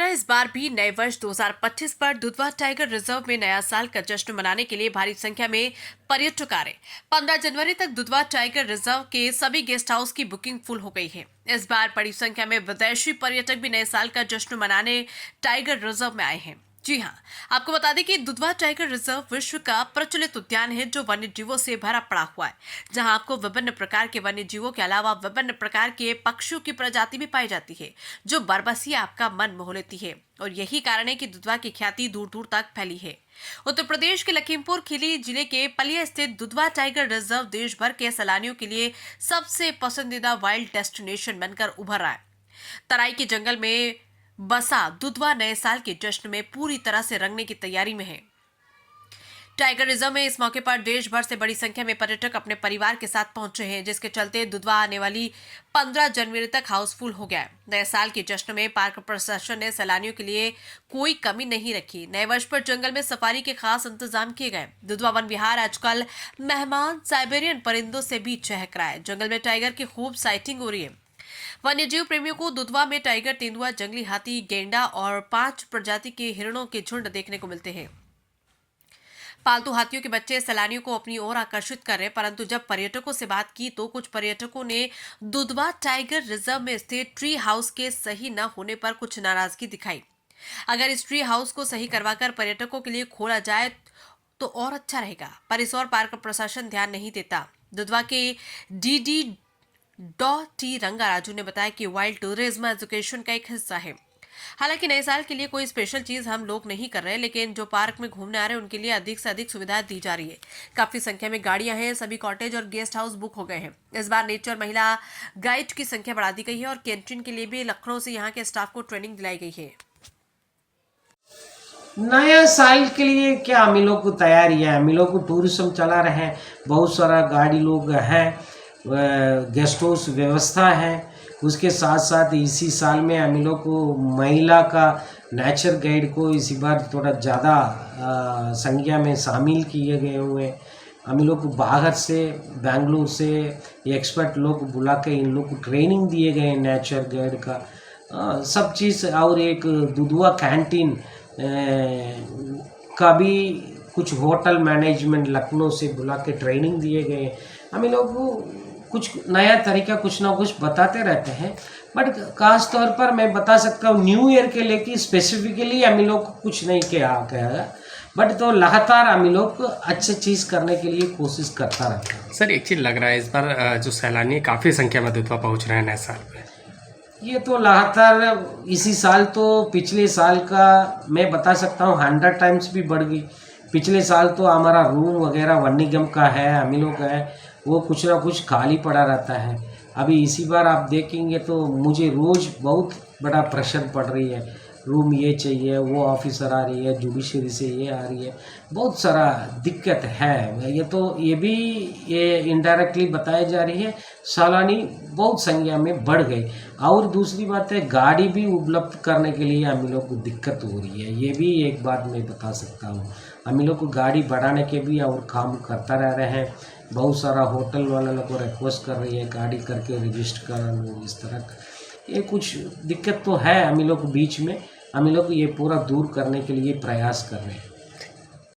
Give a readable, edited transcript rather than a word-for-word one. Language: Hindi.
इस बार भी नए वर्ष 2025 पर दुधवा टाइगर रिजर्व में नया साल का जश्न मनाने के लिए भारी संख्या में पर्यटक आ रहे। 15 जनवरी तक दुधवा टाइगर रिजर्व के सभी गेस्ट हाउस की बुकिंग फुल हो गई है। इस बार बड़ी संख्या में विदेशी पर्यटक भी नए साल का जश्न मनाने टाइगर रिजर्व में आए हैं। जी हाँ, आपको बता दें कि दुधवा टाइगर रिजर्व विश्व का प्रचलित उद्यान है जो वन्य जीवों से भरा पड़ा हुआ है, जहां आपको विभिन्न प्रकार के वन्य जीवों के अलावा विभिन्न प्रकार के पक्षियों की प्रजाति भी पाई जाती है, जो बरबसी आपका मन मोह लेती है। और यही कारण है कि दुधवा की ख्याति दूर दूर तक फैली है। उत्तर प्रदेश के लखीमपुर खीरी जिले के पलिया स्थित दुधवा टाइगर रिजर्व देश भर के सैलानियों के लिए सबसे पसंदीदा वाइल्ड डेस्टिनेशन बनकर उभर रहा है। तराई के जंगल में बसा दुधवा नए साल के जश्न में पूरी तरह से रंगने की तैयारी में है। टाइगर रिजर्व में इस मौके पर देश भर से बड़ी संख्या में पर्यटक अपने परिवार के साथ पहुंचे हैं, जिसके चलते दुधवा आने वाली 15 जनवरी तक हाउसफुल हो गया है। नए साल के जश्न में पार्क प्रशासन ने सैलानियों के लिए कोई कमी नहीं रखी। नए वर्ष पर जंगल में सफारी के खास इंतजाम किए गए। दुधवा वन विहार आजकल मेहमान साइबेरियन परिंदों से भी चहक रहा है। जंगल में टाइगर की खूब साइटिंग हो रही है। वन्यजीव प्रेमियों को दुधवा में टाइगर, तेंदुआ, जंगली हाथी, गेंडा और 5 प्रजाति के हिरणों के झुंड देखने को मिलते हैं। पालतू हाथियों के बच्चे सैलानियों को अपनी ओर आकर्षित कर रहे, परंतु जब पर्यटकों से बात की तो कुछ पर्यटकों ने दुधवा टाइगर रिजर्व में स्थित ट्री हाउस के सही न होने पर कुछ नाराजगी दिखाई। अगर इस ट्री हाउस को सही करवाकर पर्यटकों के लिए खोला जाए तो और अच्छा रहेगा, पर इस ओर पार्क प्रशासन ध्यान नहीं देता। दुधवा के डीडी टी रंगा राजू ने बताया कि वाइल्ड टूरिज्म एजुकेशन का एक हिस्सा है। हालांकि नए साल के लिए कोई स्पेशल चीज हम लोग नहीं कर रहे, लेकिन जो पार्क में घूमने आ रहे हैं उनके लिए अधिक से अधिक सुविधाएं दी जा रही है। काफी संख्या में गाड़ियां हैं, सभी कॉटेज और गेस्ट हाउस बुक हो गए हैं। इस बार नेचर महिला गाइड की संख्या बढ़ा दी गई है और कैंटीन के लिए भी लखनऊ से यहाँ के स्टाफ को ट्रेनिंग दिलाई गई है। नया साल के लिए क्या हम लोग को तैयारी है, हम लोग को टूरिज्म चला रहे हैं, बहुत सारा गाड़ी लोग हैं, गेस्ट हाउस व्यवस्था है। उसके साथ साथ इसी साल में हम लोग को महिला का नेचर गाइड को इसी बार थोड़ा ज़्यादा संख्या में शामिल किए गए हुए हैं। हम लोग को बाहर से बेंगलुरु से एक्सपर्ट लोग बुला के इन लोग को ट्रेनिंग दिए गए नेचर गाइड का सब चीज़। और एक दुधवा कैंटीन का भी कुछ होटल मैनेजमेंट लखनऊ से बुला के ट्रेनिंग दिए गए। हम लोग को कुछ नया तरीका कुछ ना कुछ बताते रहते हैं, बट खास तौर पर मैं बता सकता हूँ न्यू ईयर के लेके स्पेसिफिकली हम लोग को कुछ नहीं किया गया, बट तो लगातार हम लोग अच्छी चीज़ करने के लिए कोशिश करता रहता है। सर, एक चीज़ लग रहा है इस बार जो सैलानी काफ़ी संख्या में दुधवा पहुँच रहे हैं नए साल में। ये तो लगातार इसी साल तो पिछले साल का मैं बता सकता हूँ 100 टाइम्स भी बढ़ गई। पिछले साल तो हमारा रूम वगैरह वन निगम का है, हम लोग का है, वो कुछ ना कुछ खाली पड़ा रहता है। अभी इसी बार आप देखेंगे तो मुझे रोज़ बहुत बड़ा प्रेशर पड़ रही है, रूम ये चाहिए, वो ऑफिसर आ रही है, जुडिशरी से ये आ रही है, बहुत सारा दिक्कत है। ये भी इनडायरेक्टली बताई जा रही है, सैलानी बहुत संख्या में बढ़ गई। और दूसरी बात है गाड़ी भी उपलब्ध करने के लिए हम लोग को दिक्कत हो रही है, ये भी एक बात मैं बता सकता हूँ। हम लोग को गाड़ी बढ़ाने के भी और काम करता रह रहे हैं। बहुत सारा होटल वाले लोग को रिक्वेस्ट कर रही है गाड़ी करके रजिस्टर कर, इस तरह ये कुछ दिक्कत तो है हम लोग को बीच में। हम लोग ये पूरा दूर करने के लिए प्रयास कर रहे हैं।